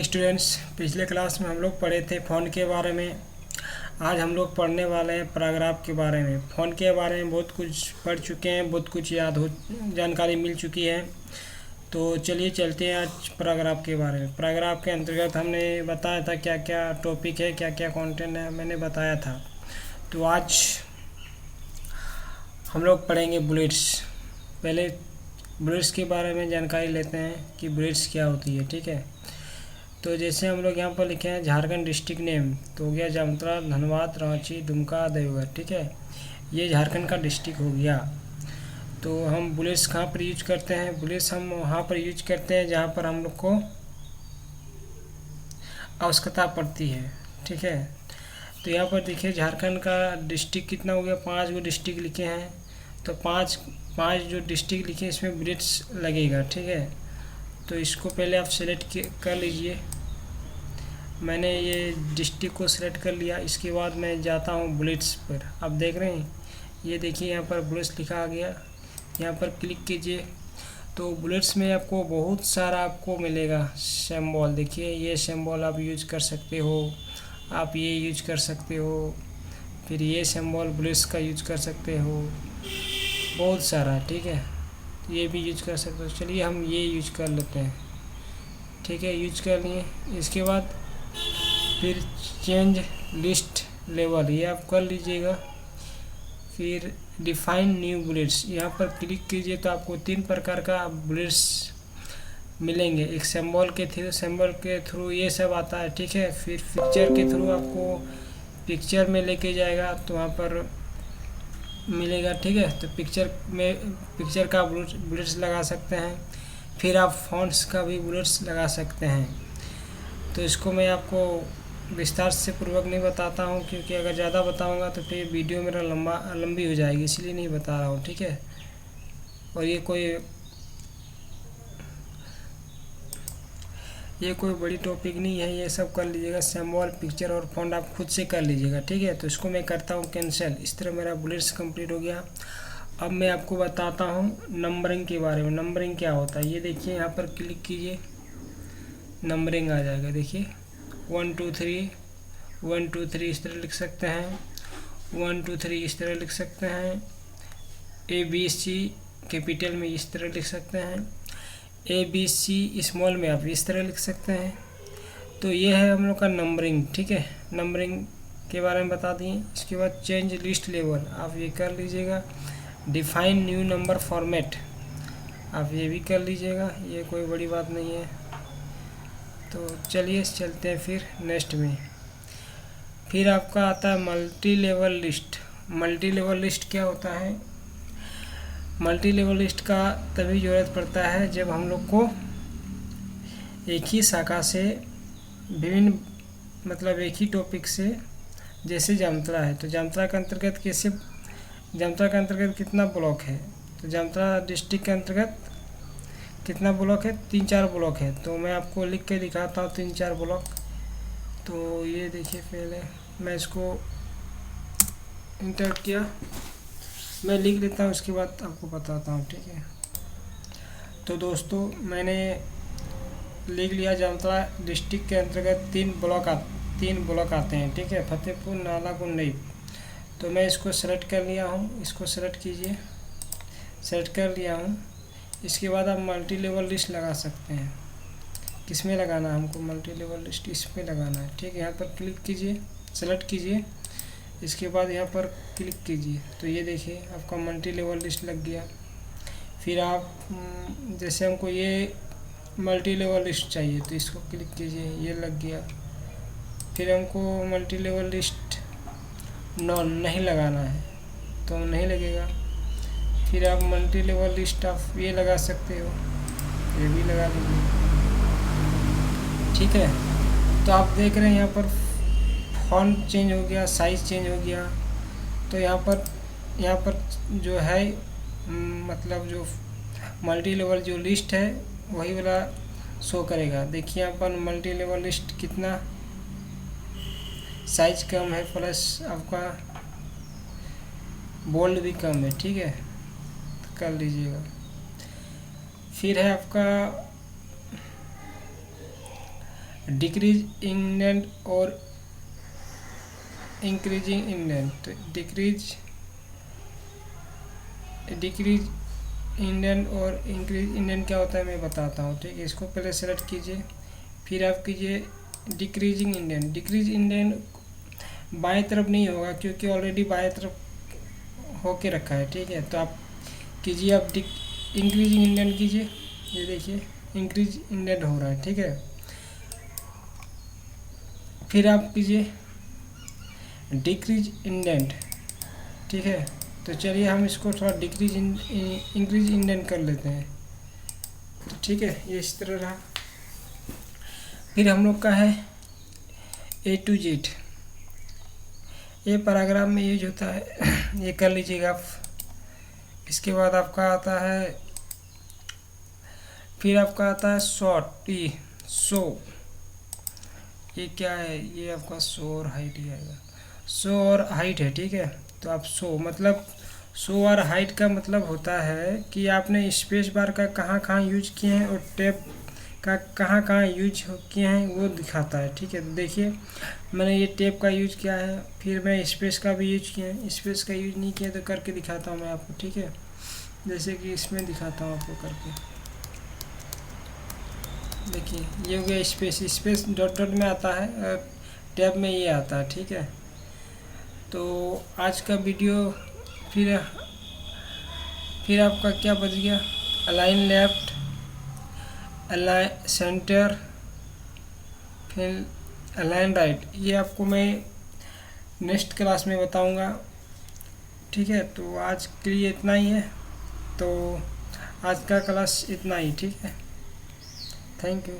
Students, पिछले class में हम लोग पढ़े थे फ़ोन के बारे में। आज हम लोग पढ़ने वाले हैं पैराग्राफ के बारे में। फ़ोन के बारे में बहुत कुछ पढ़ चुके हैं, बहुत कुछ जानकारी मिल चुकी है। तो चलिए चलते हैं आज पैराग्राफ के बारे में। पैराग्राफ के अंतर्गत हमने बताया था क्या क्या टॉपिक है, क्या क्या कंटेंट है, मैंने बताया था। तो आज हम लोग पढ़ेंगे बुलेट्स। पहले बुलेट्स के बारे में जानकारी लेते हैं कि बुलेट्स क्या होती है। ठीक है, तो जैसे हम लोग यहाँ पर लिखे हैं झारखंड डिस्ट्रिक्ट नेम, तो हो गया जामताड़ा, धनबाद, रांची, दुमका, देवघर। ठीक है, ये झारखंड का डिस्ट्रिक्ट हो गया। तो हम बुलेट्स कहाँ पर यूज करते हैं? बुलेट्स हम वहाँ पर यूज करते हैं जहाँ पर हम लोग को आवश्यकता पड़ती है। ठीक है, तो यहाँ पर देखिए झारखंड का डिस्ट्रिक्ट कितना हो गया, 5 गो डिस्ट्रिक्ट लिखे हैं। तो पाँच जो डिस्ट्रिक्ट लिखे इसमें बुलेट्स लगेगा। ठीक है, तो इसको पहले आप सेलेक्ट कर लीजिए। मैंने ये डिस्ट्रिक्ट को सिलेक्ट कर लिया। इसके बाद मैं जाता हूँ बुलेट्स पर। आप देख रहे हैं, ये देखिए यहाँ पर बुलेट्स लिखा आ गया। यहाँ पर क्लिक कीजिए तो बुलेट्स में आपको बहुत सारा आपको मिलेगा सिंबल। देखिए ये सिंबल आप यूज कर सकते हो, आप ये यूज कर सकते हो, फिर ये सिंबल बुलेट्स का यूज कर सकते हो, बहुत सारा। ठीक है, ये भी यूज कर सकते हो। चलिए हम ये यूज कर लेते हैं। ठीक है, यूज कर लिए। इसके बाद फिर चेंज लिस्ट लेवल, ये आप कर लीजिएगा। फिर डिफाइन न्यू बुलेट्स, यहाँ पर क्लिक कीजिए तो आपको 3 प्रकार का बुलेट्स मिलेंगे। एक सिंबल के थ्रू ये सब आता है। ठीक है, फिर पिक्चर के थ्रू आपको पिक्चर में लेके जाएगा तो वहाँ पर मिलेगा। ठीक है, तो पिक्चर का बुलेट्स लगा सकते हैं। फिर आप फॉन्ट्स का भी बुलेट्स लगा सकते हैं। तो इसको मैं आपको विस्तार से पूर्वक नहीं बताता हूँ, क्योंकि अगर ज़्यादा बताऊँगा तो फिर वीडियो मेरा लंबी हो जाएगी, इसलिए नहीं बता रहा हूँ। ठीक है, और ये कोई बड़ी टॉपिक नहीं है, ये सब कर लीजिएगा। सिंबल, पिक्चर और फॉन्ट आप खुद से कर लीजिएगा। ठीक है, तो इसको मैं करता हूँ कैंसिल। इस तरह मेरा बुलेट्स कंप्लीट हो गया। अब मैं आपको बताता हूँ नंबरिंग के बारे में। नंबरिंग क्या होता है, ये देखिए यहाँ पर क्लिक कीजिए, नंबरिंग आ जाएगा। देखिए 1 2 3 1 2 3 इस तरह लिख सकते हैं, 1 2 3 इस तरह लिख सकते हैं, ABC कैपिटल में इस तरह लिख सकते हैं, ABC स्मॉल में आप इस तरह लिख सकते हैं। तो ये है हम लोग का नंबरिंग। ठीक है, नंबरिंग के बारे में बता दिए। इसके बाद चेंज लिस्ट लेवल, आप ये कर लीजिएगा। डिफाइन न्यू नंबर फॉर्मेट, आप ये भी कर लीजिएगा, ये कोई बड़ी बात नहीं है। तो चलिए चलते हैं फिर नेक्स्ट में। फिर आपका आता है multi level list. Multi level list क्या होता है? मल्टी लेवल लिस्ट का तभी ज़रूरत पड़ता है जब हम लोग को एक ही शाखा से विभिन्न, मतलब एक ही टॉपिक से, जैसे जामताड़ा है तो जामताड़ा के अंतर्गत जामताड़ा के अंतर्गत कितना ब्लॉक है? तो जामताड़ा डिस्ट्रिक्ट के अंतर्गत कितना ब्लॉक है? 3-4 ब्लॉक है। तो मैं आपको लिख के दिखाता हूँ 3-4 ब्लॉक। तो ये देखिए, पहले मैं इसको इंटर किया, मैं लिख लेता हूँ, उसके बाद आपको बताता हूँ। ठीक है, तो दोस्तों मैंने लिख लिया। जामताड़ा डिस्ट्रिक्ट के अंतर्गत 3 ब्लॉक आते हैं। ठीक है, फतेहपुर, नाला, गुंडई। तो मैं इसको सेलेक्ट कर लिया हूँ, इसको सेलेक्ट कीजिए। सेलेक्ट कर लिया हूँ। इसके बाद आप मल्टी लेवल लिस्ट लगा सकते हैं। किस में लगाना है हमको? मल्टी लेवल लिस्ट इस पे लगाना है। ठीक है, यहाँ पर क्लिक कीजिए, सेलेक्ट कीजिए। इसके बाद यहाँ पर क्लिक कीजिए तो ये देखिए आपका मल्टी लेवल लिस्ट लग गया। फिर आप जैसे हमको ये मल्टी लेवल लिस्ट चाहिए तो इसको क्लिक कीजिए, ये लग गया। फिर हमको मल्टी लेवल लिस्ट नहीं लगाना है तो नहीं लगेगा। फिर आप मल्टी लेवल लिस्ट आप ये लगा सकते हो, ये भी लगा लीजिए। ठीक है, तो आप देख रहे हैं यहाँ पर फॉन्ट चेंज हो गया, साइज़ चेंज हो गया। तो यहाँ पर जो है मतलब जो मल्टी लेवल जो लिस्ट है वही वाला शो करेगा। देखिए यहाँ पर मल्टी लेवल लिस्ट कितना साइज कम है, प्लस आपका बोल्ड भी कम है। ठीक है, कर लीजिएगा। फिर है आपका डिक्रीज इंडेंट और इंक्रीजिंग इंडेंट। डिक्रीज इंडेंट और इंक्रीज इंडेंट क्या होता है मैं बताता हूँ, ठीक है। इसको पहले सेलेक्ट कीजिए, फिर आप कीजिए डिक्रीजिंग इंडेंट। डिक्रीज इंडेंट बाएं तरफ नहीं होगा क्योंकि ऑलरेडी बाएं तरफ होके रखा है, ठीक है। तो आप कीजिए, आप इंक्रीजिंग इंडेंट कीजिए, ये देखिए इंक्रीज इंडेंट हो रहा है, ठीक है। फिर आप कीजिए डिक्रीज इंडेंट, ठीक है। तो चलिए हम इसको थोड़ा इंक्रीज इंडेंट कर लेते हैं, तो ठीक है, ये इस तरह रहा। फिर हम लोग का है A to Z, ये पैराग्राफ में यूज होता है, ये कर लीजिएगा आप। इसके बाद आपका आता है, फिर आपका आता है शॉर्ट, ये शो, ये क्या है, ये आपका शो और हाइट ही आएगा, शो और हाइट है, ठीक है। तो आप शो और हाइट का मतलब होता है कि आपने स्पेस बार का कहाँ कहाँ यूज किए हैं और टैब का कहाँ कहाँ यूज किए हैं वो दिखाता है, ठीक है। तो देखिए मैंने ये टैब का यूज किया है, फिर मैं स्पेस का भी यूज किया है। स्पेस का यूज नहीं किया तो करके दिखाता हूँ मैं आपको, ठीक है। जैसे कि इसमें दिखाता हूँ आपको करके, देखिए ये हो गया स्पेस डॉट डॉट में आता है, टैब में ये आता है, ठीक है। तो आज का वीडियो फिर आपका क्या बच गया, अलाइन लेफ्ट, अलाइन सेंटर, फिर अलाइन राइट, ये आपको मैं नेक्स्ट क्लास में बताऊंगा, ठीक है। तो आज के लिए इतना ही है, तो आज का क्लास इतना ही, ठीक है। Thank you.